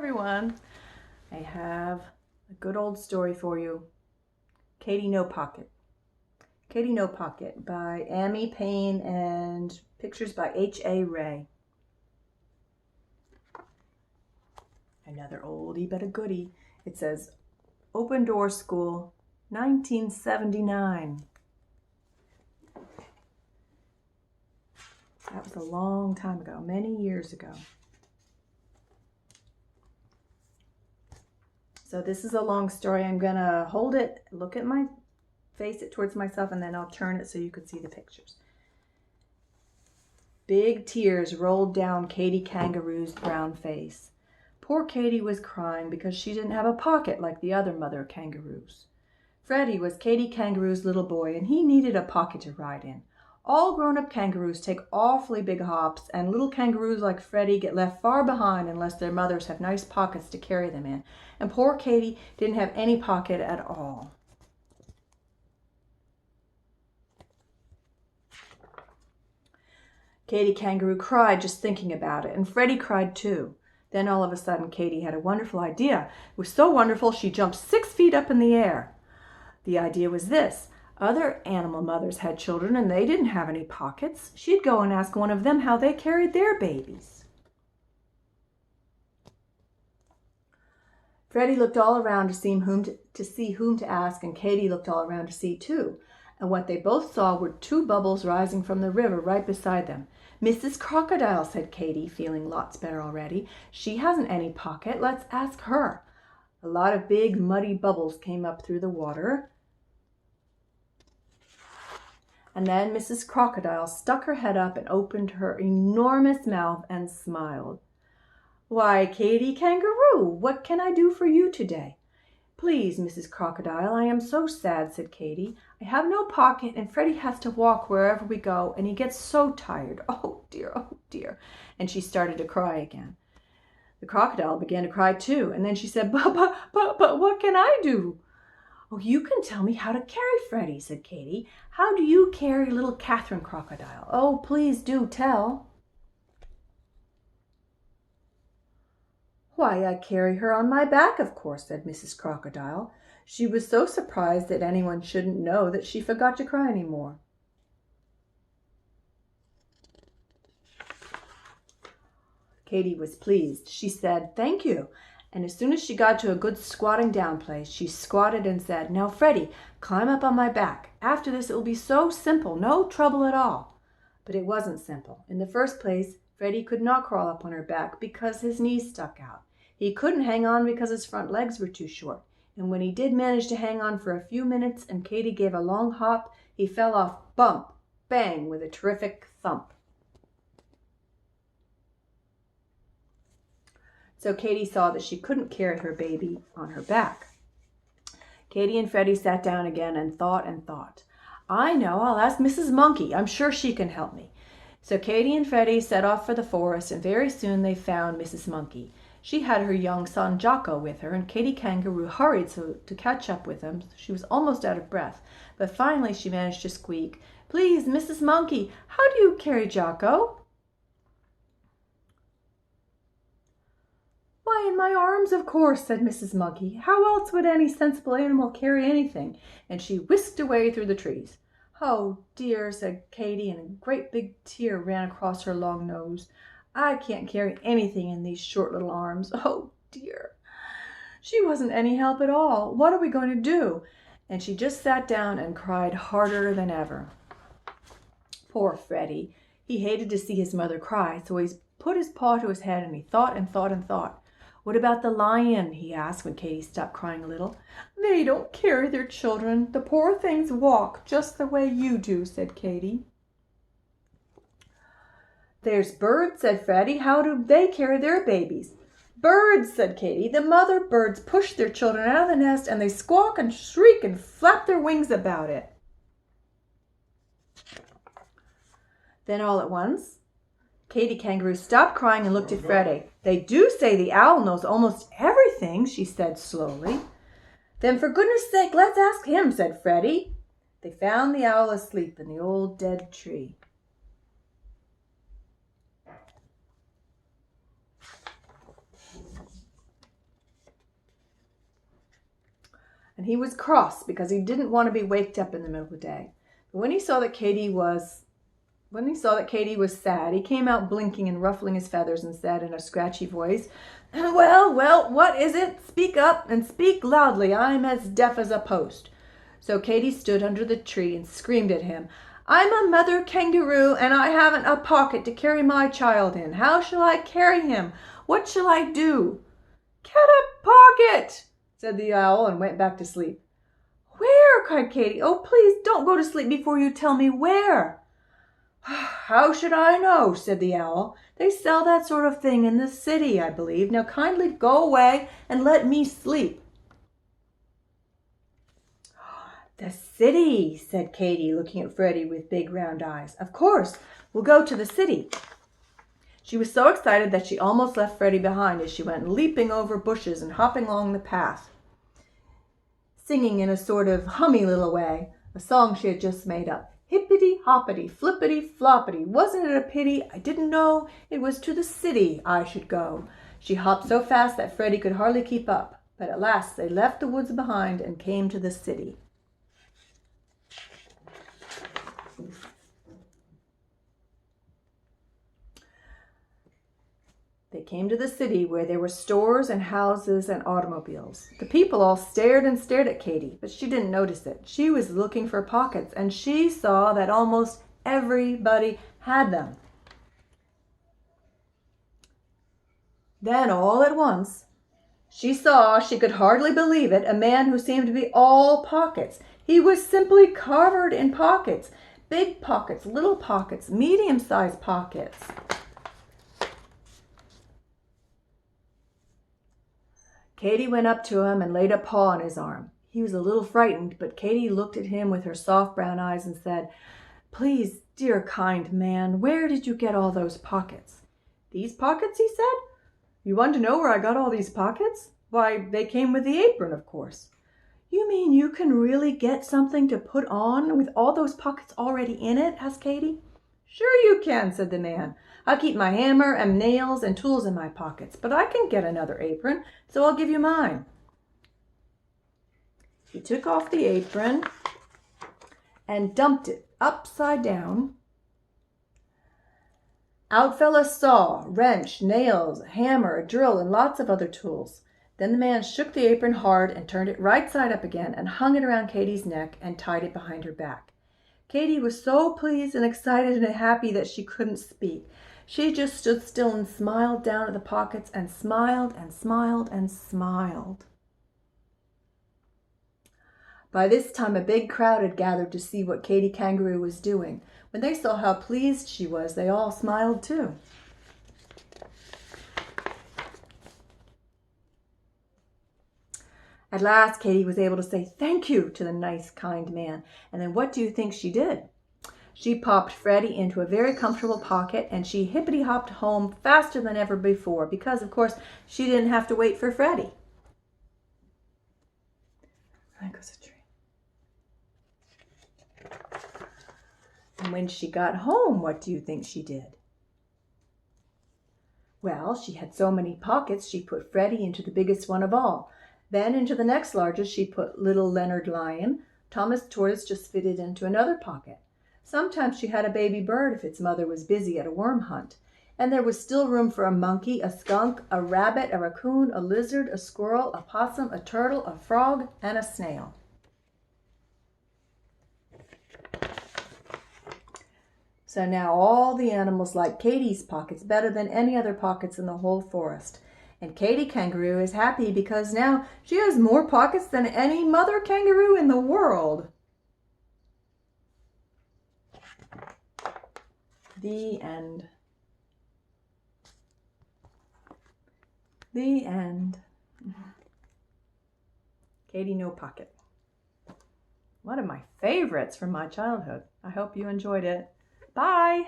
everyone. I have a good old story for you. Katy No Pocket. Katy No Pocket by Emmy, Payne, and pictures by H.A. Ray. Another oldie but a goodie. It says, Open Door School, 1979. That was a long time ago, many years ago. So this is a long story. I'm going to hold it, face it towards myself, and then I'll turn it so you can see the pictures. Big tears rolled down Katy Kangaroo's brown face. Poor Katy was crying because she didn't have a pocket like the other mother kangaroos. Freddie was Katy Kangaroo's little boy, and he needed a pocket to ride in. All grown-up kangaroos take awfully big hops, and little kangaroos like Freddie get left far behind unless their mothers have nice pockets to carry them in. And poor Katy didn't have any pocket at all. Katy Kangaroo cried just thinking about it, and Freddie cried too. Then all of a sudden, Katy had a wonderful idea. It was so wonderful she jumped 6 feet up in the air. The idea was this. Other animal mothers had children and they didn't have any pockets. She'd go and ask one of them how they carried their babies. Freddie looked all around to see whom to ask, and Katy looked all around to see too. And what they both saw were 2 bubbles rising from the river right beside them. Mrs. Crocodile, said Katy, feeling lots better already. She hasn't any pocket. Let's ask her. A lot of big muddy bubbles came up through the water. And then Mrs. Crocodile stuck her head up and opened her enormous mouth and smiled. Why, Katy Kangaroo, what can I do for you today? Please, Mrs. Crocodile, I am so sad, said Katy. I have no pocket, and Freddie has to walk wherever we go, and he gets so tired. Oh, dear, oh, dear. And she started to cry again. The crocodile began to cry too, and then she said, but what can I do? Oh, you can tell me how to carry Freddie, said Katy. How do you carry little Catherine Crocodile? Oh, please do tell. Why, I carry her on my back, of course, said Mrs. Crocodile. She was so surprised that anyone shouldn't know that she forgot to cry any more. Katy was pleased. She said, thank you. And as soon as she got to a good squatting down place, she squatted and said, now, Freddie, climb up on my back. After this, it will be so simple, no trouble at all. But it wasn't simple. In the first place, Freddie could not crawl up on her back because his knees stuck out. He couldn't hang on because his front legs were too short. And when he did manage to hang on for a few minutes and Katy gave a long hop, he fell off bump, bang, with a terrific thump. So Katy saw that she couldn't carry her baby on her back. Katy and Freddie sat down again and thought and thought. I know, I'll ask Mrs. Monkey. I'm sure she can help me. So Katy and Freddie set off for the forest, and very soon they found Mrs. Monkey. She had her young son Jocko with her, and Katy Kangaroo hurried to catch up with him. She was almost out of breath, but finally she managed to squeak, Please, Mrs. Monkey, how do you carry Jocko? Why, in my arms, of course, said Mrs. Monkey. How else would any sensible animal carry anything? And she whisked away through the trees. Oh, dear, said Katy, and a great big tear ran across her long nose. I can't carry anything in these short little arms. Oh, dear. She wasn't any help at all. What are we going to do? And she just sat down and cried harder than ever. Poor Freddie. He hated to see his mother cry, so he put his paw to his head and he thought and thought and thought. What about the lion? He asked when Katy stopped crying a little. They don't carry their children. The poor things walk just the way you do, said Katy. There's birds, said Freddie. How do they carry their babies? Birds, said Katy. The mother birds push their children out of the nest and they squawk and shriek and flap their wings about it. Then all at once, Katy Kangaroo stopped crying and looked at Freddie. They do say the owl knows almost everything, she said slowly. Then for goodness sake, let's ask him, said Freddie. They found the owl asleep in the old dead tree. and he was cross because he didn't want to be waked up in the middle of the day. But when he saw that Katy was sad, he came out blinking and ruffling his feathers and said in a scratchy voice, "Well, well, what is it? Speak up and speak loudly. I'm as deaf as a post." So Katy stood under the tree and screamed at him, "I'm a mother kangaroo, and I haven't a pocket to carry my child in. How shall I carry him? What shall I do?" "Get a pocket," said the owl, and went back to sleep. "Where?" cried Katy. "Oh, please don't go to sleep before you tell me where." "How should I know?" said the owl. "They sell that sort of thing in the city, I believe. Now kindly go away and let me sleep." "The city," said Katy, looking at Freddie with big round eyes. "Of course, we'll go to the city." She was so excited that she almost left Freddie behind as she went leaping over bushes and hopping along the path, singing in a sort of hummy little way a song she had just made up. "Hippity hoppity, flippity floppity, wasn't it a pity? I didn't know it was to the city I should go." She hopped so fast that Freddie could hardly keep up, but at last they left the woods behind and came to the city. They came to the city where there were stores and houses and automobiles. The people all stared and stared at Katy, but she didn't notice it. She was looking for pockets, and she saw that almost everybody had them. Then all at once, she saw, she could hardly believe it, a man who seemed to be all pockets. He was simply covered in pockets. Big pockets, little pockets, medium-sized pockets. Katy went up to him and laid a paw on his arm. He was a little frightened, but Katy looked at him with her soft brown eyes and said, "Please, dear kind man, where did you get all those pockets?" "These pockets?" he said. "You want to know where I got all these pockets? Why, they came with the apron, of course." "You mean you can really get something to put on with all those pockets already in it?" asked Katy. "Sure you can," said the man. "I keep my hammer and nails and tools in my pockets, but I can get another apron, so I'll give you mine." He took off the apron and dumped it upside down. Out fell a saw, wrench, nails, hammer, a drill, and lots of other tools. Then the man shook the apron hard and turned it right side up again and hung it around Katy's neck and tied it behind her back. Katy was so pleased and excited and happy that she couldn't speak. She just stood still and smiled down at the pockets and smiled and smiled and smiled. By this time a big crowd had gathered to see what Katy Kangaroo was doing. When they saw how pleased she was, they all smiled too. At last, Katy was able to say thank you to the nice, kind man. And then what do you think she did? She popped Freddie into a very comfortable pocket, and she hippity-hopped home faster than ever before because, of course, she didn't have to wait for Freddie. There goes a tree. And when she got home, what do you think she did? Well, she had so many pockets, she put Freddie into the biggest one of all. Then into the next largest, she put little Leonard Lion. Thomas Tortoise just fitted into another pocket. Sometimes she had a baby bird if its mother was busy at a worm hunt. And there was still room for a monkey, a skunk, a rabbit, a raccoon, a lizard, a squirrel, a possum, a turtle, a frog, and a snail. So now all the animals like Katy's pockets better than any other pockets in the whole forest. And Katy Kangaroo is happy because now she has more pockets than any mother kangaroo in the world. The end. The end. Katy No Pocket. One of my favorites from my childhood. I hope you enjoyed it. Bye.